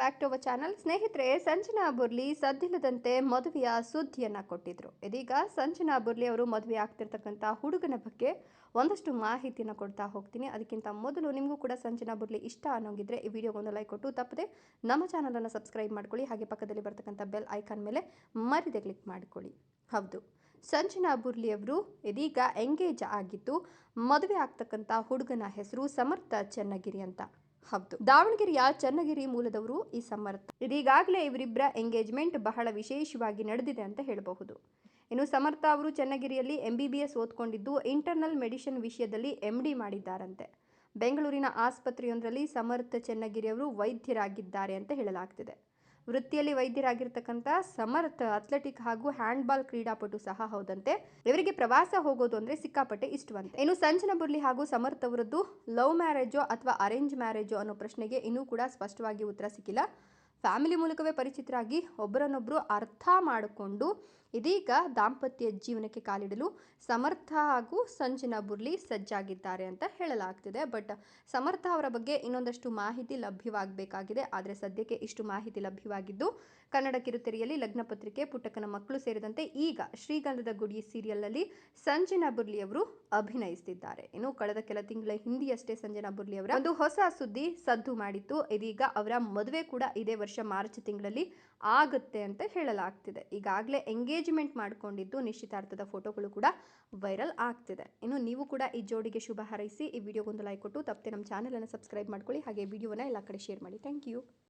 Back to our channel. ಸ್ನೇಹಿತರೆ, ಸಂಜನಾ ಬುರ್ಲಿ ಸದ್ದಿಲ್ಲದಂತೆ ಮದುವೆಯ ಸುದ್ದಿಯನ್ನ ಕೊಟ್ಟಿದ್ರು. ಇದೀಗ ಸಂಜನಾ ಬುರ್ಲಿ ಅವರು ಮದುವೆ ಆಗ್ತಿರ್ತಕ್ಕಂಥ ಹುಡುಗನ ಬಗ್ಗೆ ಒಂದಷ್ಟು ಮಾಹಿತಿಯನ್ನು ಕೊಡ್ತಾ ಹೋಗ್ತೀನಿ. ಅದಕ್ಕಿಂತ ಮೊದಲು ನಿಮಗೂ ಕೂಡ ಸಂಜನಾ ಬುರ್ಲಿ ಇಷ್ಟ ಅನ್ನೋಂಗಿದ್ರೆ ಈ ವಿಡಿಯೋಗೊಂದು ಲೈಕ್ ಕೊಟ್ಟು ತಪ್ಪದೆ ನಮ್ಮ ಚಾನಲನ್ನು ಸಬ್ಸ್ಕ್ರೈಬ್ ಮಾಡ್ಕೊಳ್ಳಿ. ಹಾಗೆ ಪಕ್ಕದಲ್ಲಿ ಬರ್ತಕ್ಕಂಥ ಬೆಲ್ ಐಕಾನ್ ಮೇಲೆ ಮರಿದೆ ಕ್ಲಿಕ್ ಮಾಡ್ಕೊಳ್ಳಿ. ಹೌದು, ಸಂಜನಾ ಬುರ್ಲಿ ಅವರು ಇದೀಗ ಎಂಗೇಜ್ ಆಗಿದ್ದು ಮದುವೆ ಆಗ್ತಕ್ಕಂಥ ಹುಡುಗನ ಹೆಸರು ಸಮರ್ಥ ಚನ್ನಗಿರಿ ಅಂತ. ಹೌದು, ದಾವಣಗೆರೆಯ ಚನ್ನಗಿರಿ ಮೂಲದವರು ಈ ಸಮರ್ಥ. ಇದೀಗಾಗಲೇ ಇವರಿಬ್ಬರ ಎಂಗೇಜ್ಮೆಂಟ್ ಬಹಳ ವಿಶೇಷವಾಗಿ ನಡೆದಿದೆ ಅಂತ ಹೇಳಬಹುದು. ಇನ್ನು ಸಮರ್ಥ ಅವರು ಚನ್ನಗಿರಿಯಲ್ಲಿ MBBS ಓದ್ಕೊಂಡಿದ್ದು ಇಂಟರ್ನಲ್ ಮೆಡಿಸಿನ್ ವಿಷಯದಲ್ಲಿ MD ಮಾಡಿದ್ದಾರಂತೆ. ಬೆಂಗಳೂರಿನ ಆಸ್ಪತ್ರೆಯೊಂದರಲ್ಲಿ ಸಮರ್ಥ ಚನ್ನಗಿರಿ ಅವರು ವೈದ್ಯರಾಗಿದ್ದಾರೆ ಅಂತ ಹೇಳಲಾಗ್ತಿದೆ. ವೃತ್ತಿಯಲ್ಲಿ ವೈದ್ಯರಾಗಿರ್ತಕ್ಕಂಥ ಸಮರ್ಥ ಅಥ್ಲೆಟಿಕ್ ಹಾಗೂ ಹ್ಯಾಂಡ್ಬಾಲ್ ಕ್ರೀಡಾಪಟು ಸಹ ಹೌದಂತೆ. ಇವರಿಗೆ ಪ್ರವಾಸ ಹೋಗೋದು ಅಂದ್ರೆ ಸಿಕ್ಕಾಪಟ್ಟೆ ಇಷ್ಟವಂತೆ. ಇನ್ನು ಸಂಜನಾ ಬುರ್ಲಿ ಹಾಗೂ ಸಮರ್ಥ ಅವರದ್ದು ಲವ್ ಮ್ಯಾರೇಜೋ ಅಥವಾ ಅರೇಂಜ್ ಮ್ಯಾರೇಜೋ ಅನ್ನೋ ಪ್ರಶ್ನೆಗೆ ಇನ್ನೂ ಕೂಡ ಸ್ಪಷ್ಟವಾಗಿ ಉತ್ತರ ಸಿಕ್ಕಿಲ್ಲ. ಫ್ಯಾಮಿಲಿ ಮೂಲಕವೇ ಪರಿಚಿತರಾಗಿ ಒಬ್ಬರನ್ನೊಬ್ಬರು ಅರ್ಥ ಮಾಡಿಕೊಂಡು ಇದೀಗ ದಾಂಪತ್ಯ ಜೀವನಕ್ಕೆ ಕಾಲಿಡಲು ಸಮರ್ಥ ಹಾಗೂ ಸಂಜನಾ ಬುರ್ಲಿ ಸಜ್ಜಾಗಿದ್ದಾರೆ ಅಂತ ಹೇಳಲಾಗ್ತಿದೆ. ಬಟ್ ಸಮರ್ಥ ಅವರ ಬಗ್ಗೆ ಇನ್ನೊಂದಷ್ಟು ಮಾಹಿತಿ ಲಭ್ಯವಾಗಬೇಕಾಗಿದೆ. ಆದರೆ ಸದ್ಯಕ್ಕೆ ಇಷ್ಟು ಮಾಹಿತಿ ಲಭ್ಯವಾಗಿದ್ದು ಕನ್ನಡ ಕಿರುತೆರೆಯಲ್ಲಿ ಲಗ್ನ ಪತ್ರಿಕೆ, ಪುಟ್ಟಕ್ಕನ ಮಕ್ಕಳು ಸೇರಿದಂತೆ ಈಗ ಶ್ರೀಗಂಧದ ಗುಡಿ ಸೀರಿಯಲ್ನಲ್ಲಿ ಸಂಜನಾ ಬುರ್ಲಿ ಅವರು ಅಭಿನಯಿಸುತ್ತಿದ್ದಾರೆ. ಇನ್ನು ಕಳೆದ ಕೆಲ ತಿಂಗಳ ಹಿಂದೆಯಷ್ಟೇ ಸಂಜನಾ ಬುರ್ಲಿ ಅವರ ಒಂದು ಹೊಸ ಸುದ್ದಿ ಸದ್ದು ಮಾಡಿತ್ತು. ಇದೀಗ ಅವರ ಮದುವೆ ಕೂಡ ಇದೇ ವರ್ಷ ಮಾರ್ಚ್ ತಿಂಗಳಲ್ಲಿ ಆಗುತ್ತೆ ಅಂತ ಹೇಳಲಾಗ್ತಿದೆ. ಈಗಾಗಲೇ ಎಂಗೇಜ್ಮೆಂಟ್ ಮಾಡಿಕೊಂಡಿದ್ದು ನಿಶ್ಚಿತಾರ್ಥದ ಫೋಟೋಗಳು ಕೂಡ ವೈರಲ್ ಆಗ್ತಿದೆ. ಇನ್ನು ನೀವು ಕೂಡ ಈ ಜೋಡಿಗೆ ಶುಭ ಹಾರೈಸಿ ಈ ವಿಡಿಯೋಗೊಂದು ಲೈಕ್ ಕೊಟ್ಟು ತಪ್ಪದೆ ನಮ್ಮ ಚಾನಲನ್ನು ಸಬ್ಸ್ಕ್ರೈಬ್ ಮಾಡ್ಕೊಳ್ಳಿ. ಹಾಗೆ ವಿಡಿಯೋನ ಎಲ್ಲ ಕಡೆ ಶೇರ್ ಮಾಡಿ. Thank you.